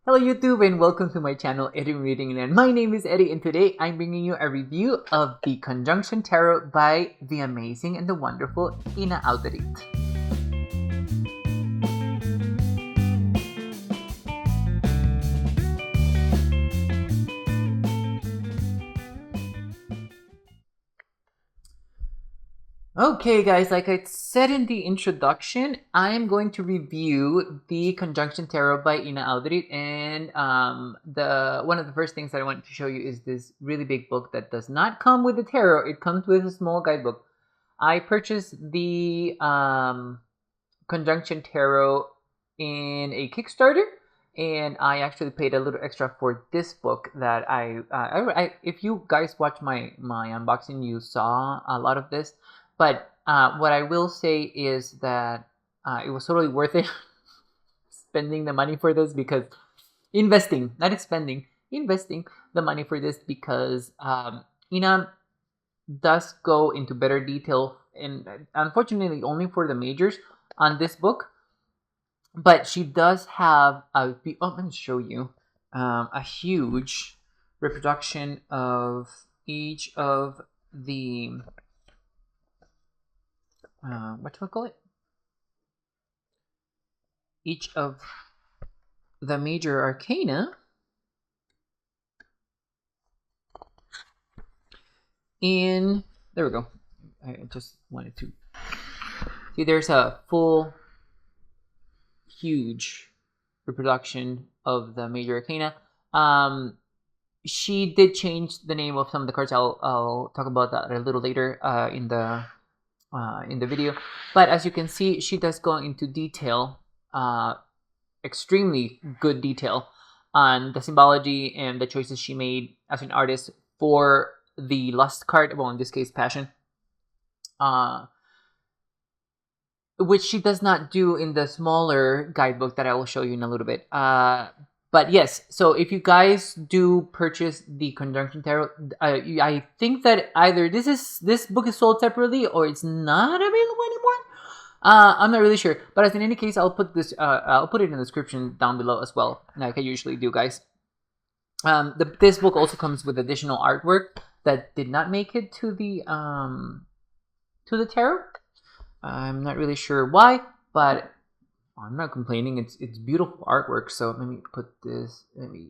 Hello YouTube and welcome to my channel eddieinreadingland. My name is Eddie and today I'm bringing you a review of the Conjunction Tarot by the amazing and the wonderful Ina Auderith. Okay guys, like I said in the introduction, I am going to review the Conjunction Tarot by Ina Auderith, and one of the first things that I wanted to show you is this really big book that does not come with the tarot. It comes with a small guidebook. I purchased the Conjunction Tarot in a Kickstarter, and I actually paid a little extra for this book that if you guys watch my unboxing, you saw a lot of this. But what I will say is that it was totally worth it spending the money for this, because investing the money for this, because Ina does go into better detail, and unfortunately only for the majors on this book. But she does have let me show you a huge reproduction of each of the what do I call it? Each of the major arcana. And there we go. I just wanted to see, there's a full huge reproduction of the major arcana. She did change the name of some of the cards. I'll talk about that a little later in the video. But as you can see, she does go into detail, extremely good detail, on the symbology and the choices she made as an artist for the Lust card, well, in this case Passion, which she does not do in the smaller guidebook that I will show you in a little bit. But yes, so if you guys do purchase the Conjunction Tarot, I think that either this book is sold separately or it's not available anymore. I'm not really sure, but as in any case, I'll put this. I'll put it in the description down below as well, like I usually do, guys. This book also comes with additional artwork that did not make it to the tarot. I'm not really sure why, but I'm not complaining. It's beautiful artwork. So let me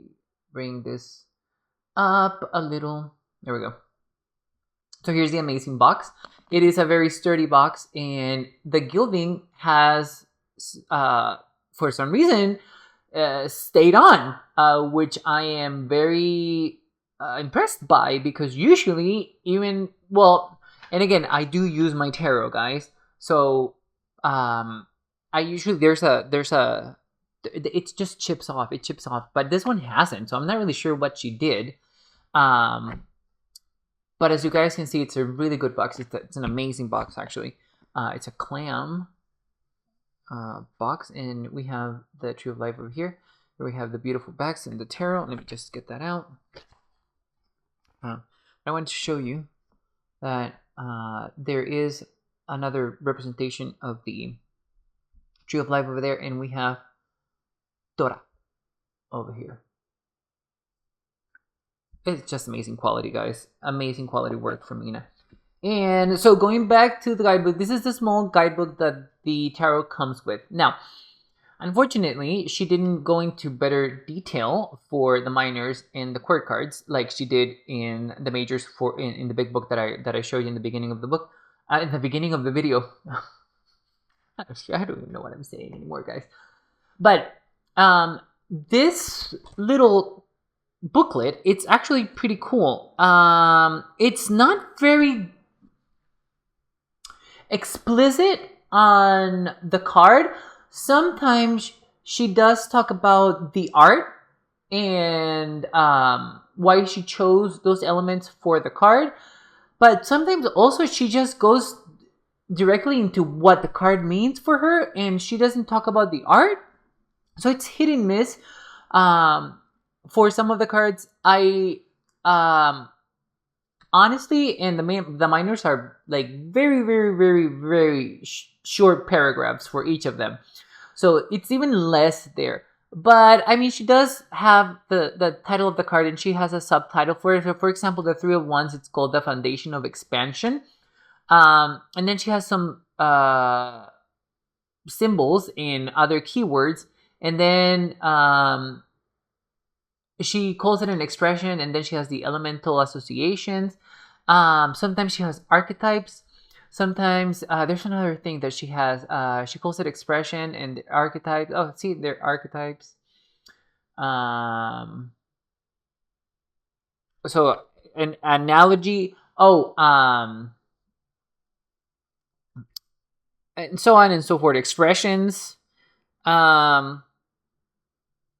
bring this up a little. There we go. So here's the amazing box. It is a very sturdy box, and the gilding has, for some reason, stayed on, which I am very impressed by, because usually, and again, I do use my tarot, guys. So I usually it just chips off. It chips off, but this one hasn't. So I'm not really sure what she did. But as you guys can see, it's a really good box. It's an amazing box, actually. It's a clam box, and we have the Tree of Life over here. Here we have the beautiful backs and the tarot. Let me just get that out. I want to show you that there is another representation of the Tree of Life over there, and we have Dora over here. It's just amazing quality, guys. Amazing quality work from Ina. And so going back to the guidebook, this is the small guidebook that the tarot comes with. Now, unfortunately, she didn't go into better detail for the minors and the court cards like she did in the majors in the big book that I showed you in the beginning of the book, in the beginning of the video. I don't even know what I'm saying anymore, guys. But this little booklet, it's actually pretty cool. It's not very explicit on the card. Sometimes she does talk about the art and why she chose those elements for the card, but sometimes also she just goes directly into what the card means for her, and she doesn't talk about the art. So it's hit and miss. For some of the cards, I honestly, and the minors are like very, very, very, very short paragraphs for each of them. So it's even less there. But I mean, she does have the title of the card, and she has a subtitle for it. So, for example, the Three of Wands, it's called the Foundation of Expansion. And then she has some symbols in other keywords, and then she calls it an expression, and then she has the elemental associations. Sometimes she has archetypes. Sometimes there's another thing that she has. She calls it expression and archetypes. Oh, see, they're archetypes. So an analogy. Oh, and so on and so forth. Expressions. Um,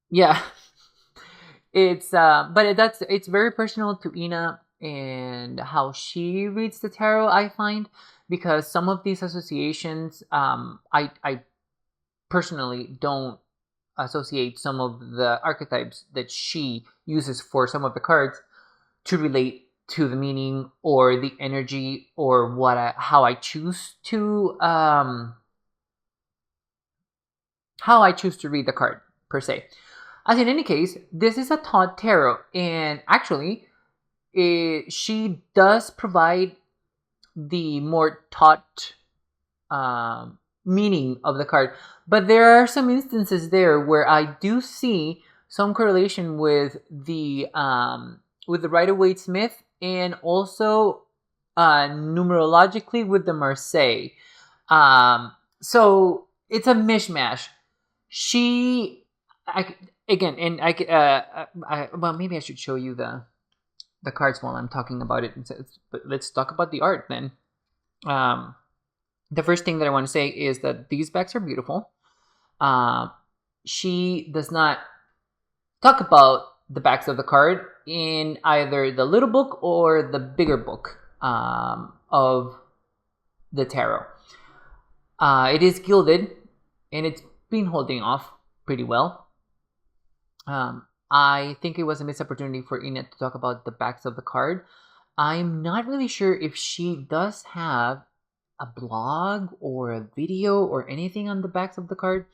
yeah. It's very personal to Ina and how she reads the tarot, I find, because some of these associations, I personally don't associate some of the archetypes that she uses for some of the cards to relate to the meaning or the energy or how I choose to read the card per se. As in any case, this is a taught tarot, and actually, she does provide the more taught meaning of the card. But there are some instances there where I do see some correlation with the Rider-Waite-Smith, and also numerologically with the Marseille. So it's a mishmash. Well, maybe I should show you the cards while I'm talking about it. But let's talk about the art then. The first thing that I want to say is that these backs are beautiful. She does not talk about the backs of the card in either the little book or the bigger book of the tarot. It is gilded, and it's been holding off pretty well. I think it was a missed opportunity for Ina to talk about the backs of the card. I'm not really sure if she does have a blog or a video or anything on the backs of the card,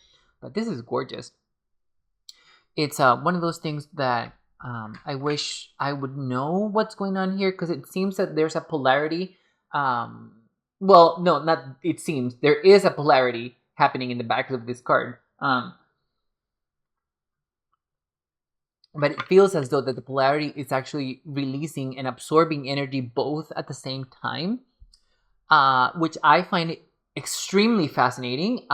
but this is gorgeous. It's one of those things that I wish I would know what's going on here, because it seems that there's a polarity. Well, no, not it seems. There is a polarity happening in the back of this card. But it feels as though that the polarity is actually releasing and absorbing energy both at the same time, which I find extremely fascinating.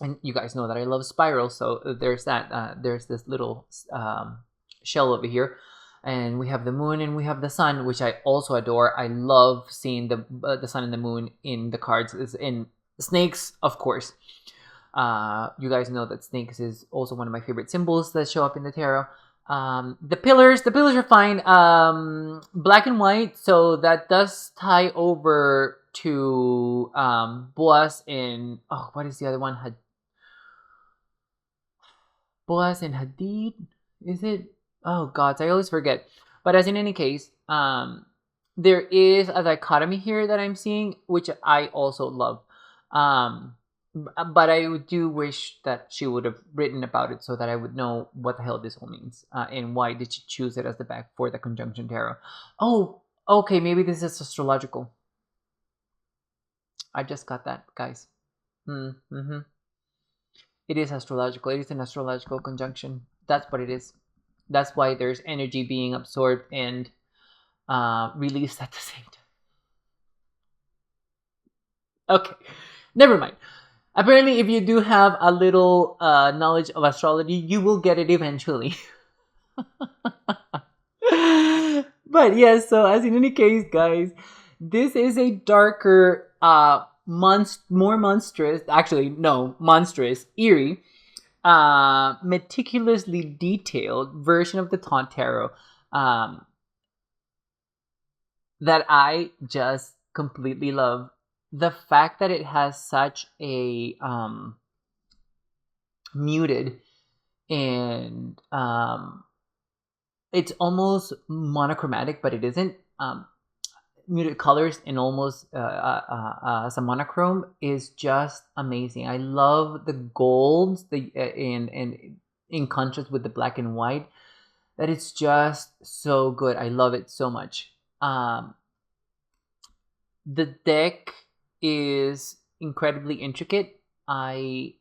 And you guys know that I love spirals, so there's that. There's this little shell over here, and we have the moon and we have the sun, which I also adore. I love seeing the sun and the moon in the cards. In snakes, of course. You guys know that snakes is also one of my favorite symbols that show up in the tarot. The pillars are fine. Black and white, so that does tie over to Boaz and what is the other one? Boaz and Hadid, is it? Oh gods, I always forget. But as in any case, there is a dichotomy here that I'm seeing, which I also love. But I do wish that she would have written about it so that I would know what the hell this all means, and why did she choose it as the back for the conjunction tarot. Oh, okay, maybe this is astrological. I just got that, guys. Mm-hmm. It is astrological. It is an astrological conjunction. That's what it is. That's why there's energy being absorbed and released at the same time. Okay, never mind. Apparently, if you do have a little knowledge of astrology, you will get it eventually. But yes, so as in any case, guys, this is a darker, more monstrous, actually, no, monstrous, eerie, meticulously detailed version of the Taunt Tarot that I just completely love. The fact that it has such a muted and it's almost monochromatic, but it isn't. muted colors and almost as a monochrome is just amazing. I love the golds, and in contrast with the black and white. That it's just so good. I love it so much. The deck is incredibly intricate. I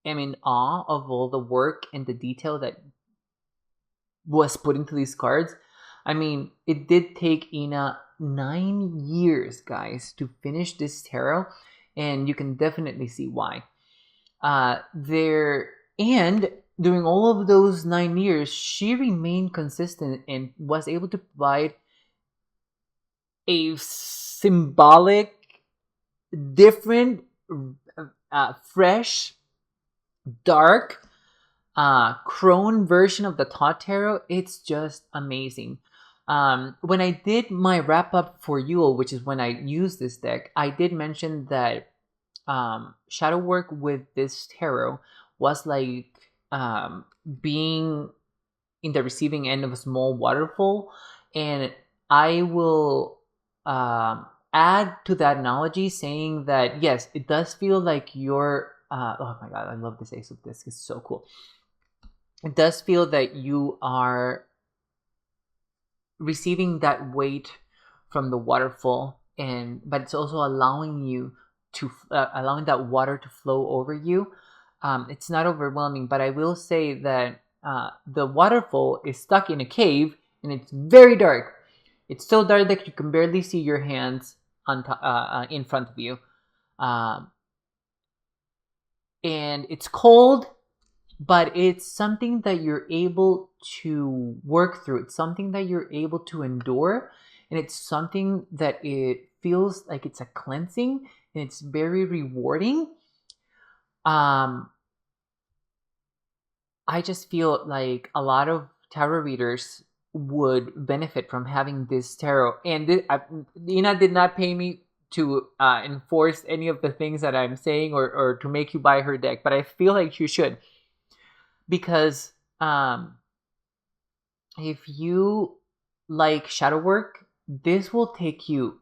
am in awe of all the work and the detail that was put into these cards. I mean, it did take Ina 9 years, guys, to finish this tarot, and you can definitely see why. And during all of those 9 years, she remained consistent and was able to provide a symbolic, different, fresh, dark, crone version of the Tot Tarot. It's just amazing. When I did my wrap up for Yule, which is when I used this deck, I did mention that shadow work with this tarot was like being in the receiving end of a small waterfall, and I will add to that analogy saying that yes, it does feel like you're oh my god, I love this Ace of Discs, it's so cool. It does feel that you are receiving that weight from the waterfall, but it's also allowing you to allowing that water to flow over you. It's not overwhelming, but I will say that the waterfall is stuck in a cave and it's very dark. It's so dark that you can barely see your hands in front of you, and it's cold, but it's something that you're able to work through. It's something that you're able to endure, and it's something that it feels like it's a cleansing, and it's very rewarding. I just feel like a lot of tarot readers would benefit from having this tarot. And Ina did not pay me to enforce any of the things that I'm saying or to make you buy her deck, but I feel like you should. Because if you like shadow work, this will take you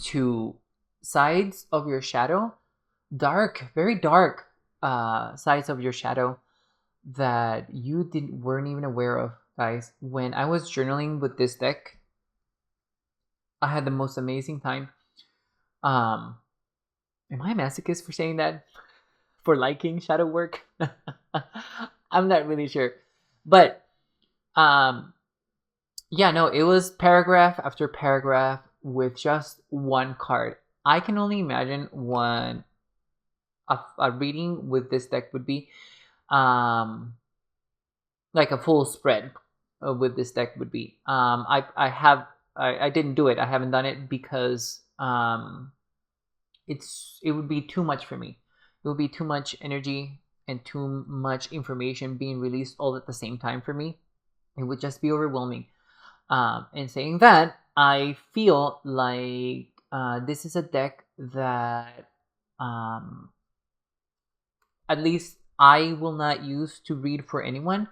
to sides of your shadow, dark, very dark sides of your shadow that you weren't even aware of, guys. When I was journaling with this deck, I had the most amazing time. Am I a masochist for saying that? For liking shadow work? I'm not really sure. But yeah, no, it was paragraph after paragraph with just one card. I can only imagine what a reading with this deck would be. Like a full spread with this deck would be. I didn't do it. I haven't done it because it would be too much for me. It would be too much energy and too much information being released all at the same time for me. It would just be overwhelming. And saying that, I feel like this is a deck that at least I will not use to read for anyone.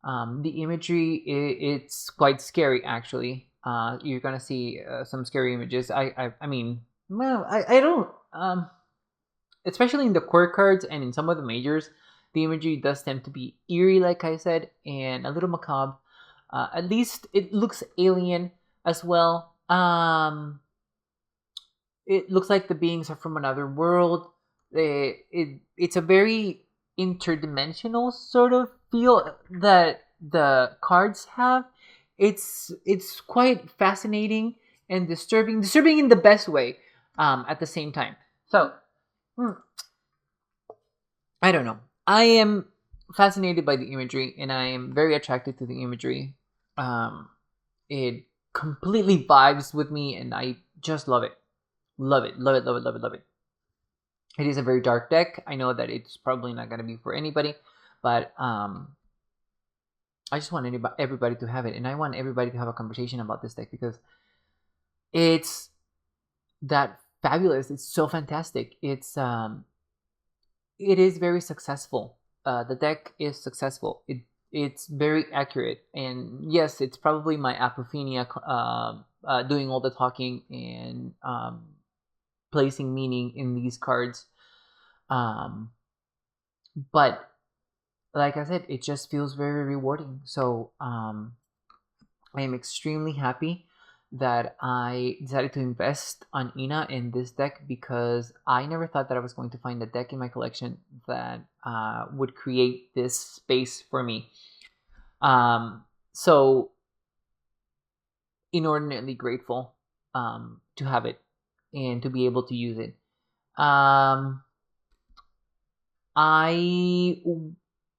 The imagery, it's quite scary, actually. You're gonna see some scary images. I mean, well, I don't, especially in the core cards and in some of the majors, the imagery does tend to be eerie, like I said, and a little macabre. At least it looks alien as well. It looks like the beings are from another world. It's a very interdimensional sort of feel that the cards have. It's quite fascinating and disturbing in the best way, at the same time. So I don't know, I am fascinated by the imagery and I am very attracted to the imagery. It completely vibes with me and I just love it. Love it. It is a very dark deck. I know that it's probably not going to be for anybody, but I just want everybody to have it, and I want everybody to have a conversation about this deck because it's that fabulous. It's so fantastic. It is very successful. The deck is successful. It's very accurate, and yes, it's probably my apophenia doing all the talking and placing meaning in these cards. But like I said, it just feels very rewarding. So I am extremely happy that I decided to invest on Ina in this deck, because I never thought that I was going to find a deck in my collection that would create this space for me. So inordinately grateful to have it and to be able to use it. I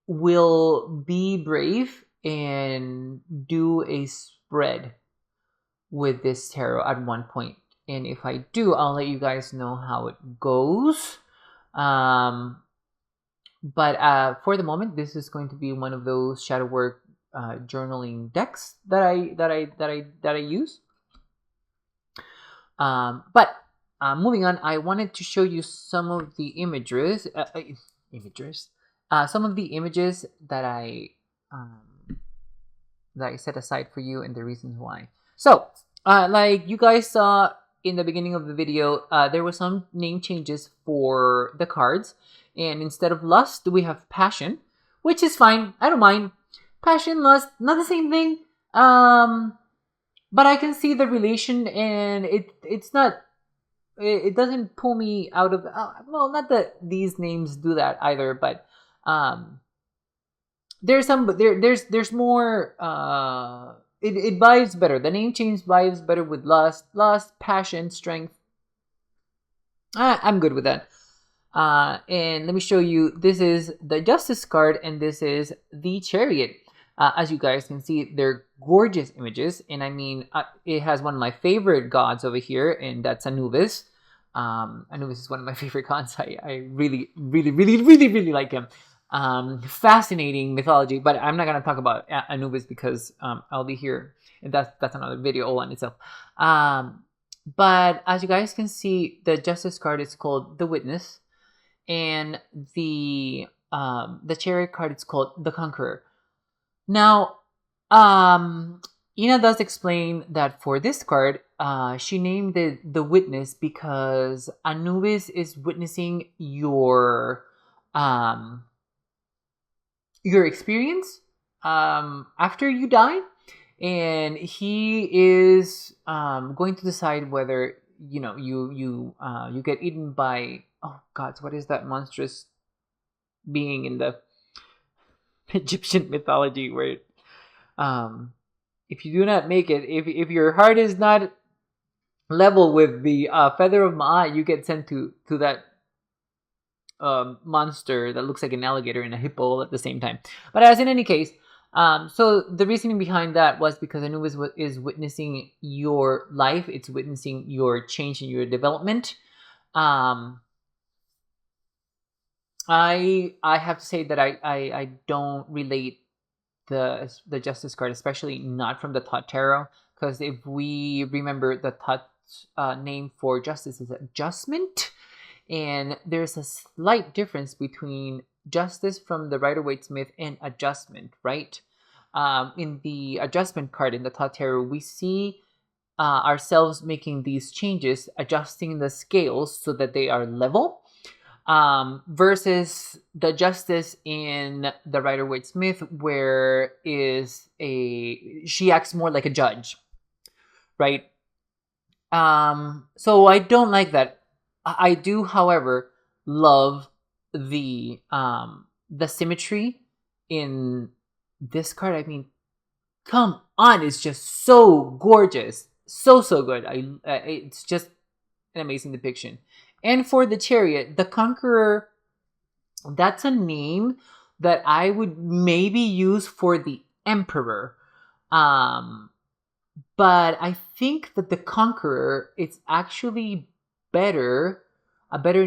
will be brave and do a spread with this tarot at one point, and if I do, I'll let you guys know how it goes. But for the moment, this is going to be one of those shadow work journaling decks that I use. But moving on, I wanted to show you some of the images. Some of the images that I set aside for you, and the reasons why. So, like you guys saw in the beginning of the video, there were some name changes for the cards, and instead of lust, we have passion, which is fine. I don't mind. Passion, lust, not the same thing. But I can see the relation, and it's not. It doesn't pull me out of. Well, not that these names do that either, but there's some. There's more. It vibes better. The name change vibes better with lust, passion, strength. I'm good with that. And let me show you. This is the Justice card, and this is the Chariot. As you guys can see, they're gorgeous images, and I mean, it has one of my favorite gods over here, and that's Anubis. Anubis is one of my favorite gods. I really like him. Fascinating mythology, but I'm not gonna talk about Anubis because I'll be here, and that's another video all on itself. But as you guys can see, the Justice card is called the Witness, and the Chariot card is called the Conqueror. Now, Ina does explain that for this card, she named it the Witness because Anubis is witnessing your experience after you die, and he is going to decide whether you get eaten by, oh gods, what is that monstrous being in the Egyptian mythology where if you do not make it, if your heart is not level with the feather of Ma'at, you get sent to that monster that looks like an alligator and a hippo at the same time. But as in any case, so the reasoning behind that was because Anubis is witnessing your life. It's witnessing your change and your development. I have to say that I don't relate the Justice card, especially not from the Thoth Tarot, because if we remember, the Thoth name for justice is adjustment, and there's a slight difference between justice from the Rider-Waite-Smith and adjustment, right? In the adjustment card in the Thoth Tarot, we see ourselves making these changes, adjusting the scales so that they are level. Versus the justice in the Rider-Waite-Smith, where she acts more like a judge, right? So I don't like that. I do, however, love the symmetry in this card. I mean, come on, it's just so gorgeous, so good. It's just an amazing depiction. And for the Chariot, the Conqueror, that's a name that I would maybe use for the Emperor. But I think that the Conqueror is actually a better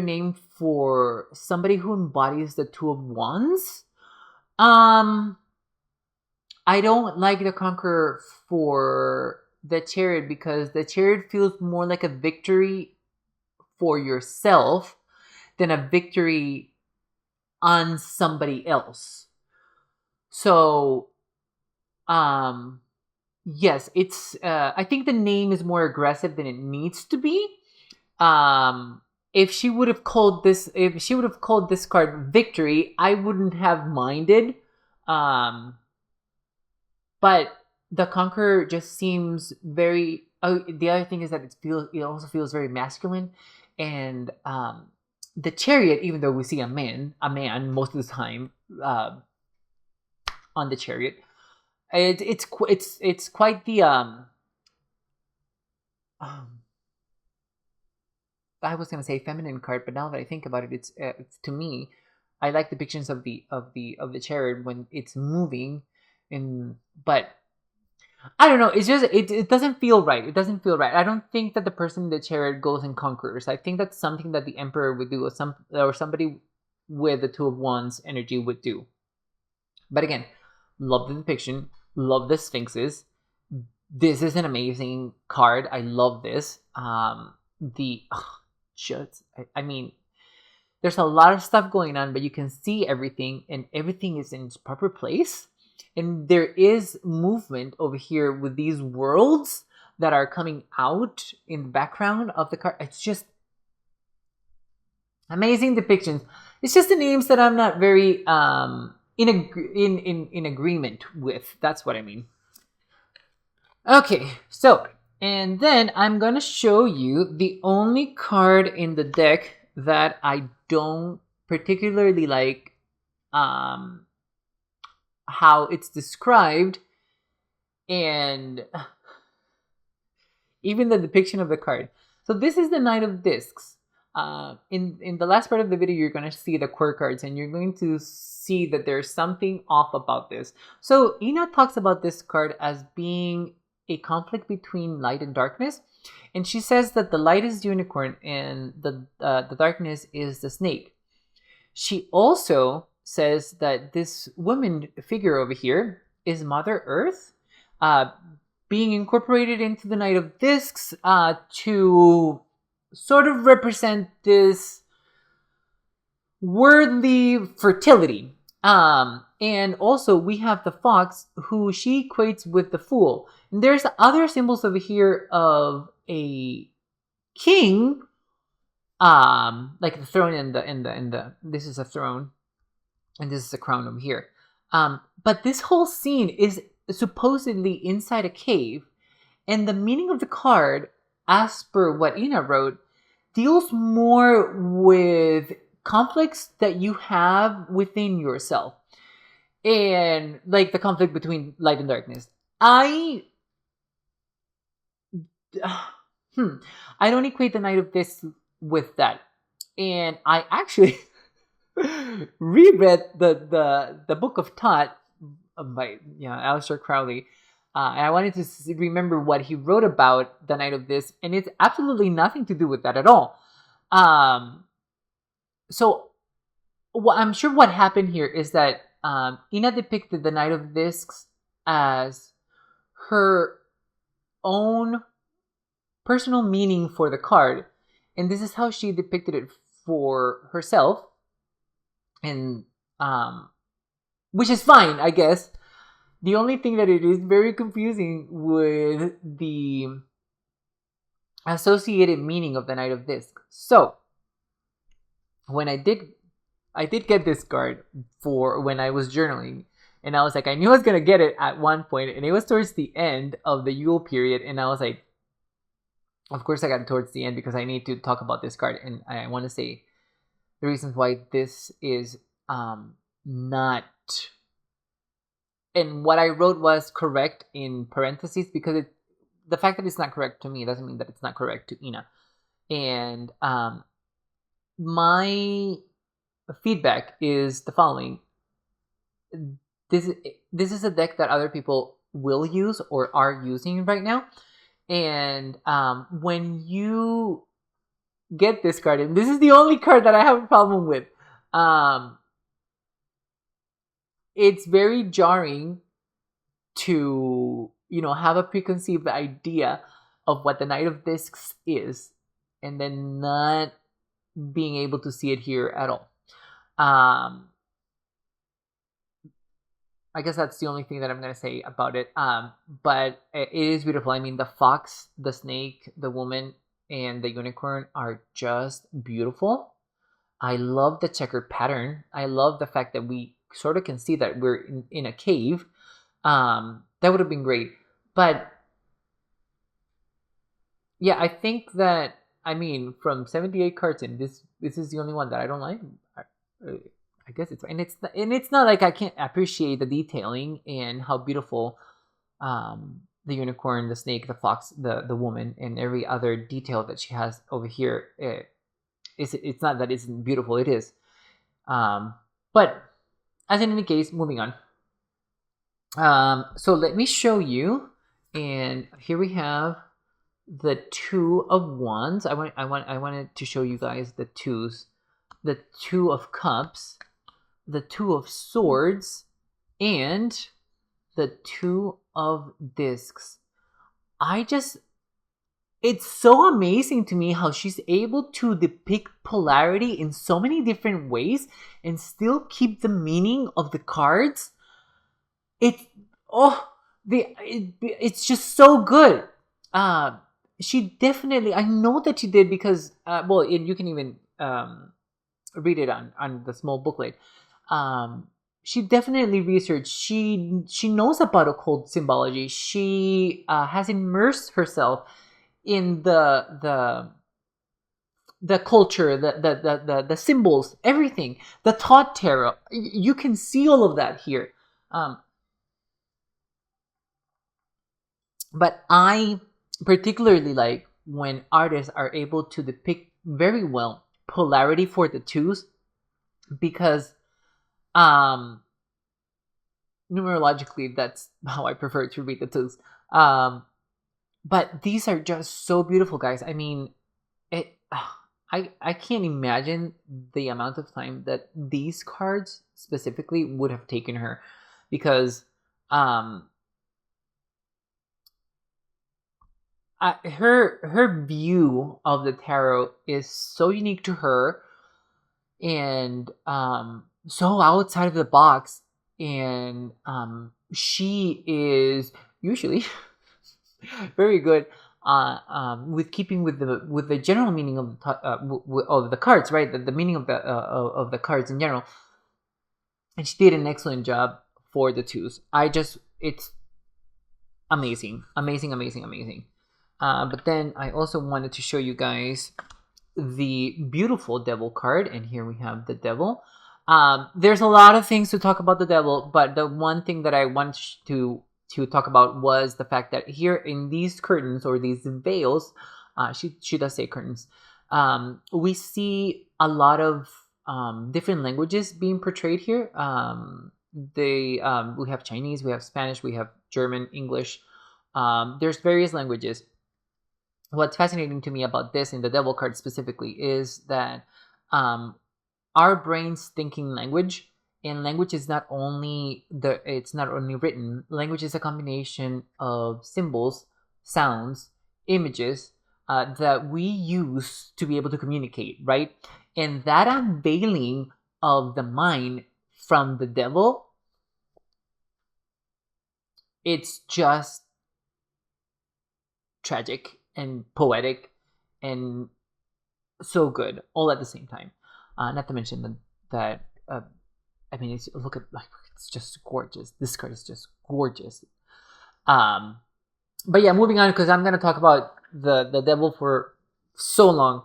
name for somebody who embodies the Two of Wands. I don't like the Conqueror for the Chariot because the Chariot feels more like a victory for yourself than a victory on somebody else. So yes, it's. I think the name is more aggressive than it needs to be. Um, if she would have called this card Victory, I wouldn't have minded. Um, but the Conqueror just seems very. Oh, the other thing is that it also feels very masculine, and the Chariot, even though we see a man most of the time on the Chariot, it's quite the um I was gonna say feminine card, but now that I think about it, it's to me, I like depictions of the Chariot when it's moving, and but I don't know. It's just it doesn't feel right. It doesn't feel right. I don't think that the person in the Chariot goes and conquers. I think that's something that the Emperor would do, or somebody with the Two of Wands energy would do. But again, love the depiction. Love the Sphinxes. This is an amazing card. I love this. The just I mean, there's a lot of stuff going on, but you can see everything, and everything is in its proper place. And there is movement over here with these worlds that are coming out in the background of the card. It's just amazing depictions. It's just the names that I'm not very in agreement with. That's what I mean. Okay, so and then I'm gonna show you the only card in the deck that I don't particularly like how it's described, and even the depiction of the card. So this is the Knight of Discs. In the last part of the video, you're going to see the quirk cards, and you're going to see that there's something off about this. So Ina talks about this card as being a conflict between light and darkness, and she says that the light is the unicorn and the darkness is the snake. She also says that this woman figure over here is Mother Earth, being incorporated into the Knight of Discs to sort of represent this worldly fertility. And also we have the fox, who she equates with the fool. And there's other symbols over here of a king, like the throne and the this is a throne, and this is a crown over here. But this whole scene is supposedly inside a cave, and the meaning of the card, as per what Ina wrote, deals more with conflicts that you have within yourself, and like the conflict between light and darkness. I don't equate the Knight of Discs with that, and I actually reread the Book of Thoth by Aleister Crowley, and I wanted to remember what he wrote about the Knight of Discs, and it's absolutely nothing to do with that at all. So I'm sure what happened here is that Ina depicted the Knight of Discs as her own personal meaning for the card, and this is how she depicted it for herself, and which is fine, I guess. The only thing that it is very confusing with the associated meaning of the Knight of Discs. So when I did get this card for when I was journaling, and I was like, I knew I was gonna get it at one point, and it was towards the end of the Yule period, and I was like, of course I got it towards the end because I need to talk about this card, and I want to say the reasons why this is not, and what I wrote was correct in parentheses, because the fact that it's not correct to me doesn't mean that it's not correct to Ina. And my feedback is the following: this is a deck that other people will use or are using right now, and when you get this card, and this is the only card that I have a problem with, it's very jarring to have a preconceived idea of what the Knight of Discs is, and then not being able to see it here at all. I guess that's the only thing that I'm gonna say about it. But it is beautiful. I mean, the fox, the snake, the woman, and the unicorn are just beautiful. I love the checkered pattern. I love the fact that we sort of can see that we're in a cave. That would have been great. But yeah, I think that, I mean, from 78 cards in, this is the only one that I don't like. I guess it's, and it's not like I can't appreciate the detailing and how beautiful the unicorn, the snake, the fox, the woman, and every other detail that she has over here. It's not that it's beautiful, it is. But as in any case, moving on. So let me show you, and here we have the Two of Wands. I wanted to show you guys the twos, the Two of Cups, the Two of Swords, and the Two of Discs. It's so amazing to me how she's able to depict polarity in so many different ways and still keep the meaning of the cards. It's it's just so good. She definitely, I know that she did, because well, you can even read it on the small booklet. She definitely researched. She knows about occult symbology. She has immersed herself in the culture, the symbols, everything, the Todd Tarot. You can see all of that here. But I particularly like when artists are able to depict very well polarity for the twos, because numerologically that's how I prefer to read the twos. But these are just so beautiful, guys. I mean, I can't imagine the amount of time that these cards specifically would have taken her, because her view of the tarot is so unique to her, and so outside of the box, and she is usually very good with keeping with the general meaning of the cards, right? The meaning of the cards in general, and she did an excellent job for the twos. It's amazing. But then I also wanted to show you guys the beautiful devil card, and here we have the devil. There's a lot of things to talk about the devil, but the one thing that I want to talk about was the fact that here in these curtains, or these veils, she does say curtains, we see a lot of different languages being portrayed here. We have Chinese, we have Spanish, we have German, English. There's various languages. What's fascinating to me about this in the devil card specifically is that our brain's thinking language, and language is not only written. Language is a combination of symbols, sounds, images that we use to be able to communicate, right? And that unveiling of the mind from the devil, it's just tragic and poetic and so good all at the same time. Not to mention that I mean, it's just gorgeous. This card is just gorgeous. But yeah, moving on, because I'm gonna talk about the devil for so long.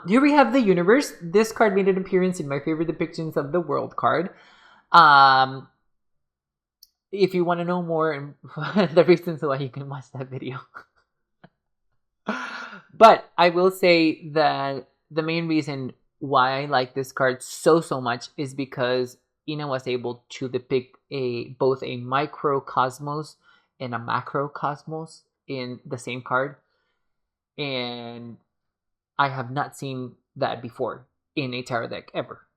Here we have the universe. This card made an appearance in my favorite depictions of the world card. If you want to know more and the reasons why, you can watch that video. But I will say that the main reason why I like this card so much is because Ina was able to depict both a microcosmos and a macrocosmos in the same card, and I have not seen that before in a tarot deck ever.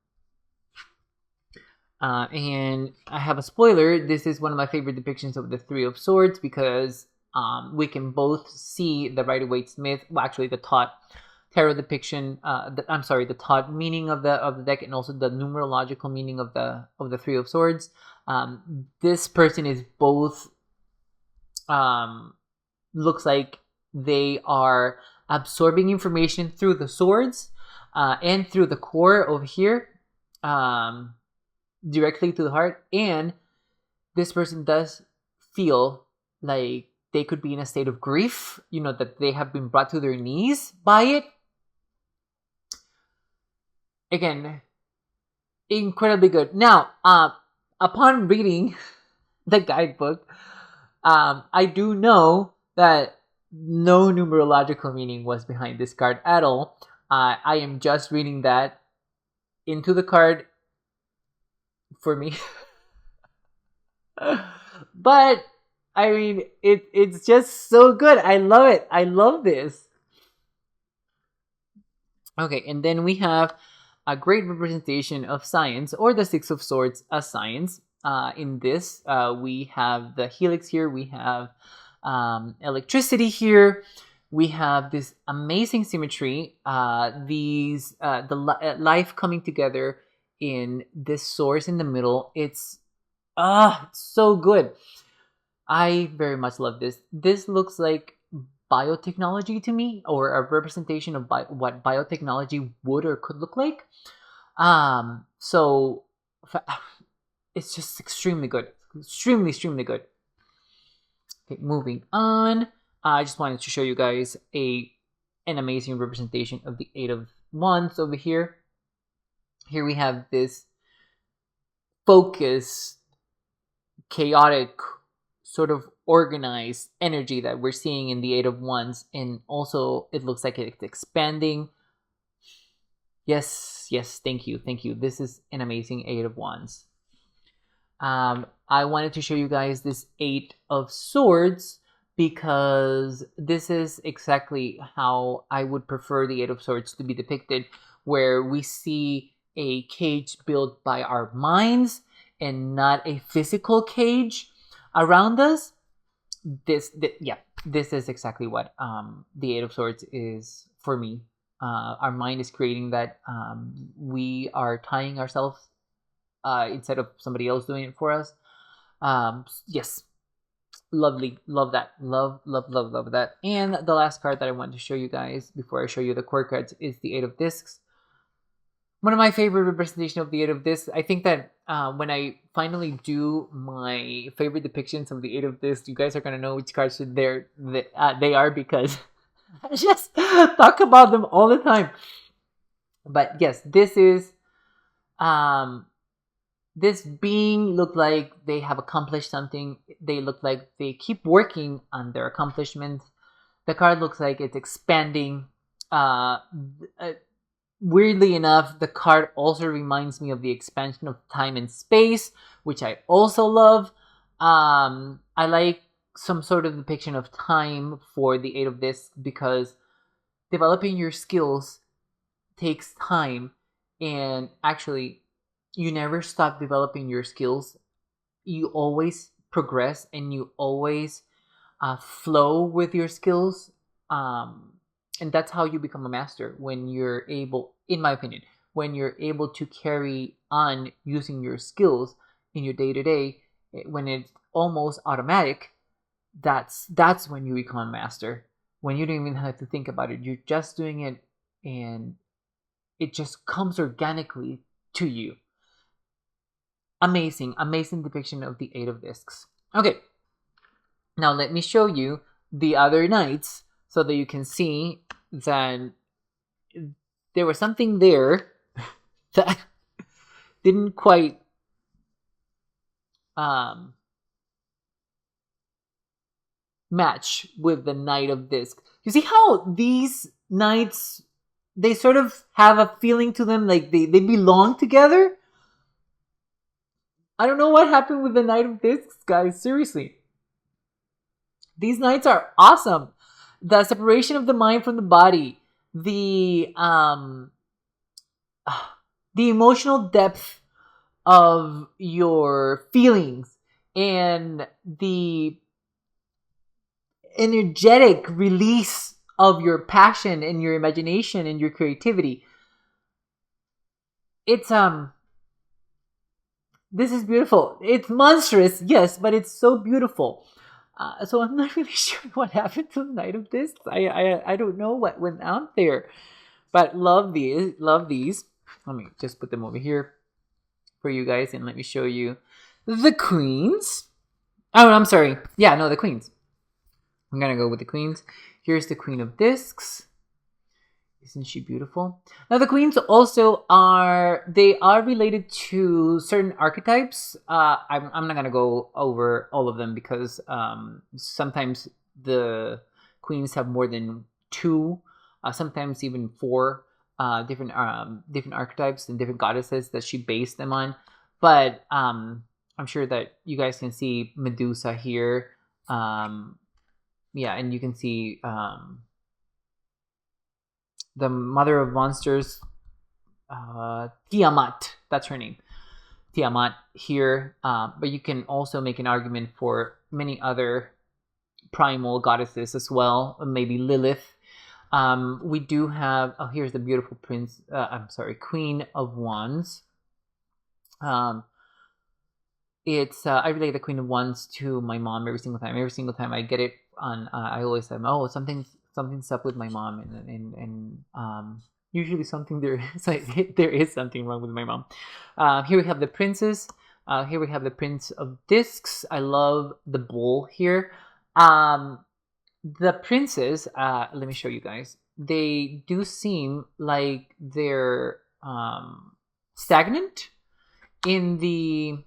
And I have a spoiler. This is one of my favorite depictions of the Three of Swords, because we can both see the Rider-Waite-Smith, well, actually the Todd tarot depiction. The Todd meaning of the deck, and also the numerological meaning of the Three of Swords. This person is both, looks like they are absorbing information through the swords and through the core over here, directly to the heart. And this person does feel like they could be in a state of grief, that they have been brought to their knees by it. Again, incredibly good. Now, upon reading the guidebook, I do know that no numerological meaning was behind this card at all. I am just reading that into the card for me. But I mean, it's just so good. I love it. I love this. Okay, and then we have a great representation of science, or the Six of Swords as science. In this, we have the helix here. We have electricity here. We have this amazing symmetry. The life coming together in this source in the middle. It's so good. I very much love this. This looks like biotechnology to me, or a representation of what biotechnology would or could look like. So it's just extremely good. Extremely good. Okay, moving on. I just wanted to show you guys an amazing representation of the Eight of Wands over here. Here we have this focused, chaotic, sort of organized energy that we're seeing in the Eight of Wands, and also it looks like it's expanding. Yes, thank you. This is an amazing Eight of Wands. I wanted to show you guys this Eight of Swords because this is exactly how I would prefer the Eight of Swords to be depicted, where we see a cage built by our minds and not a physical cage around us. This is exactly what the Eight of Swords is for me. Our mind is creating that. We are tying ourselves instead of somebody else doing it for us. Yes, lovely, love that, love that. And the last card that I want to show you guys before I show you the core cards is the Eight of Discs. One of my favorite representations of the Eight of Discs. I think that when I finally do my favorite depictions of the Eight of Discs, you guys are gonna know which cards they are, because I just talk about them all the time. But yes, this is this being look like they have accomplished something. They look like they keep working on their accomplishments. The card looks like it's expanding. Weirdly enough, the card also reminds me of the expansion of time and space, which I also love. I like some sort of depiction of time for the Eight of Discs because developing your skills takes time, and actually you never stop developing your skills. You always progress, and you always flow with your skills, and that's how you become a master. When you're able, in my opinion, when you're able to carry on using your skills in your day-to-day, when it's almost automatic, that's when you become a master. When you don't even have to think about it, you're just doing it, and it just comes organically to you. Amazing depiction of the Eight of Discs. Okay, now let me show you the other knights so that you can see that there was something there that didn't quite match with the Knight of Discs. You see how these knights, they sort of have a feeling to them like they belong together? I don't know what happened with the Knight of Discs, guys. Seriously. These knights are awesome. The separation of the mind from the body. The emotional depth of your feelings. And the energetic release of your passion and your imagination and your creativity. It's This is beautiful. It's monstrous, yes, but it's so beautiful. So I'm not really sure what happened to the night of this. I don't know what went out there, but love these. Love these. Let me just put them over here for you guys, and let me show you the queens. Oh, I'm sorry. Yeah, no, the queens. I'm gonna go with the queens. Here's the Queen of Discs. Isn't she beautiful? Now the queens also they are related to certain archetypes. I'm not gonna go over all of them because sometimes the queens have more than two, sometimes even four different archetypes and different goddesses that she based them on. But I'm sure that you guys can see Medusa here. Yeah, and you can see the mother of monsters, Tiamat. That's her name, Tiamat here. But you can also make an argument for many other primal goddesses as well. Maybe Lilith. We do have. Oh, here's the beautiful prince. I'm sorry, Queen of Wands. It's I relate the Queen of Wands to my mom every single time. Every single time I get it on, I always say, "Oh, something's up with my mom," and usually something there is there is something wrong with my mom. Here we have the princess. Here we have the Prince of Discs. I love the bull here. The princes. Let me show you guys. They do seem like they're stagnant in the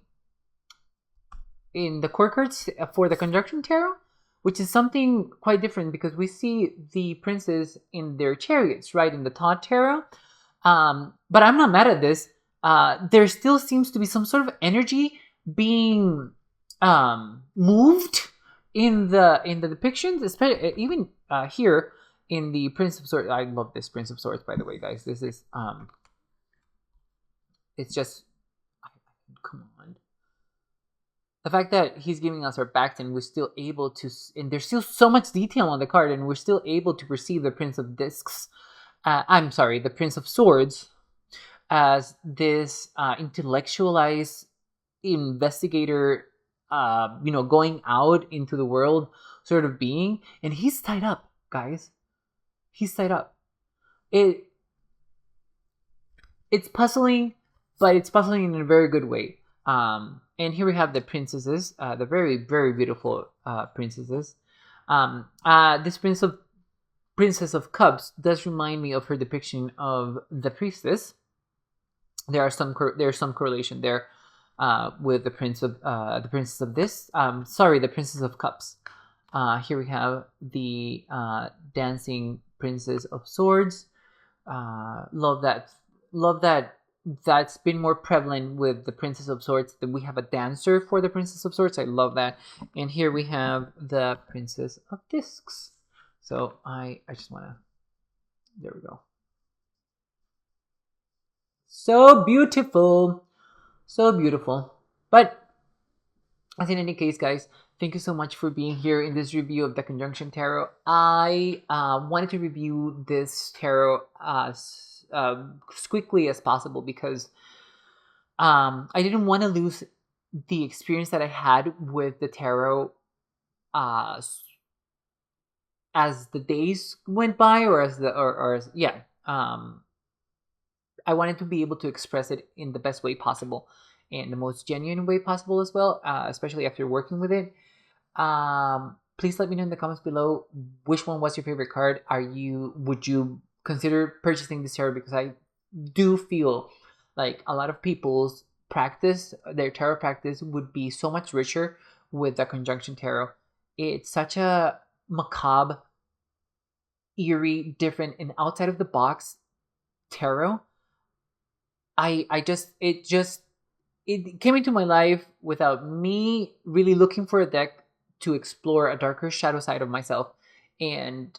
core cards for the conjunction tarot, which is something quite different because we see the princes in their chariots, right, in the Todd tarot. But I'm not mad at this. There still seems to be some sort of energy being moved in the depictions, especially even here in the Prince of Swords. I love this Prince of Swords, by the way, guys. This is it's just, come on. The fact that he's giving us our backs and we're still able to, and there's still so much detail on the card, and we're still able to perceive the Prince of Discs, I'm sorry, the Prince of Swords, as this intellectualized investigator, going out into the world sort of being, and he's tied up, guys. He's tied up. It's puzzling, but it's puzzling in a very good way. And here we have the princesses, the very, very beautiful princesses. This Princess of Cups does remind me of her depiction of the priestess. There's some correlation there with the Princess of this. The Princess of Cups. Here we have the dancing Princess of Swords. Love that. That's been more prevalent with the Princess of Swords, that we have a dancer for the Princess of Swords. I love that. And here we have the Princess of Discs. So I just want to, there we go. So beautiful. So beautiful. But as in any case, guys, thank you so much for being here in this review of the Conjunction Tarot. I wanted to review this tarot as quickly as possible because I didn't want to lose the experience that I had with the tarot as the days went by, or I wanted to be able to express it in the best way possible and the most genuine way possible as well, especially after working with it. Please let me know in the comments below which one was your favorite card. Would you consider purchasing this tarot? Because I do feel like a lot of people's their tarot practice would be so much richer with the Conjunction Tarot. It's such a macabre, eerie, different, and outside of the box tarot. It came into my life without me really looking for a deck to explore a darker shadow side of myself, and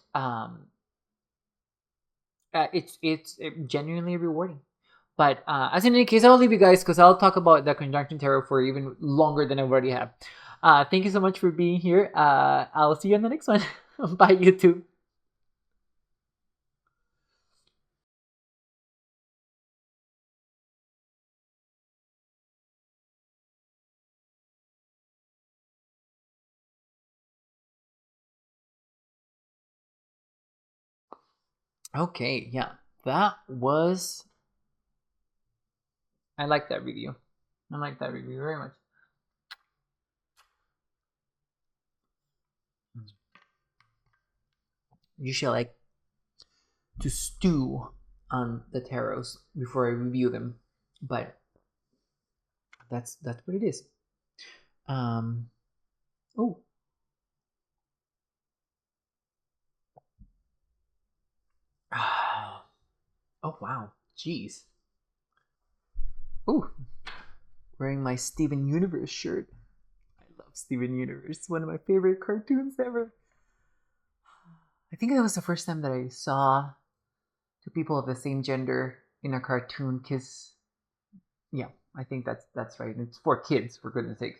it's genuinely rewarding. But as in any case, I'll leave you guys because I'll talk about the Conjunction Tarot for even longer than I already have. Thank you so much for being here. I'll see you on the next one. Bye, YouTube. Okay, yeah, that was. I like that review. I like that review very much. Usually, I like to stew on the tarots before I review them, but that's what it is. Um. Oh. Oh wow. Jeez. Oh, wearing my Steven Universe shirt. I love Steven Universe. One of my favorite cartoons ever. I think that was the first time that I saw two people of the same gender in a cartoon. Cause yeah, I think that's right. It's for kids, for goodness sake.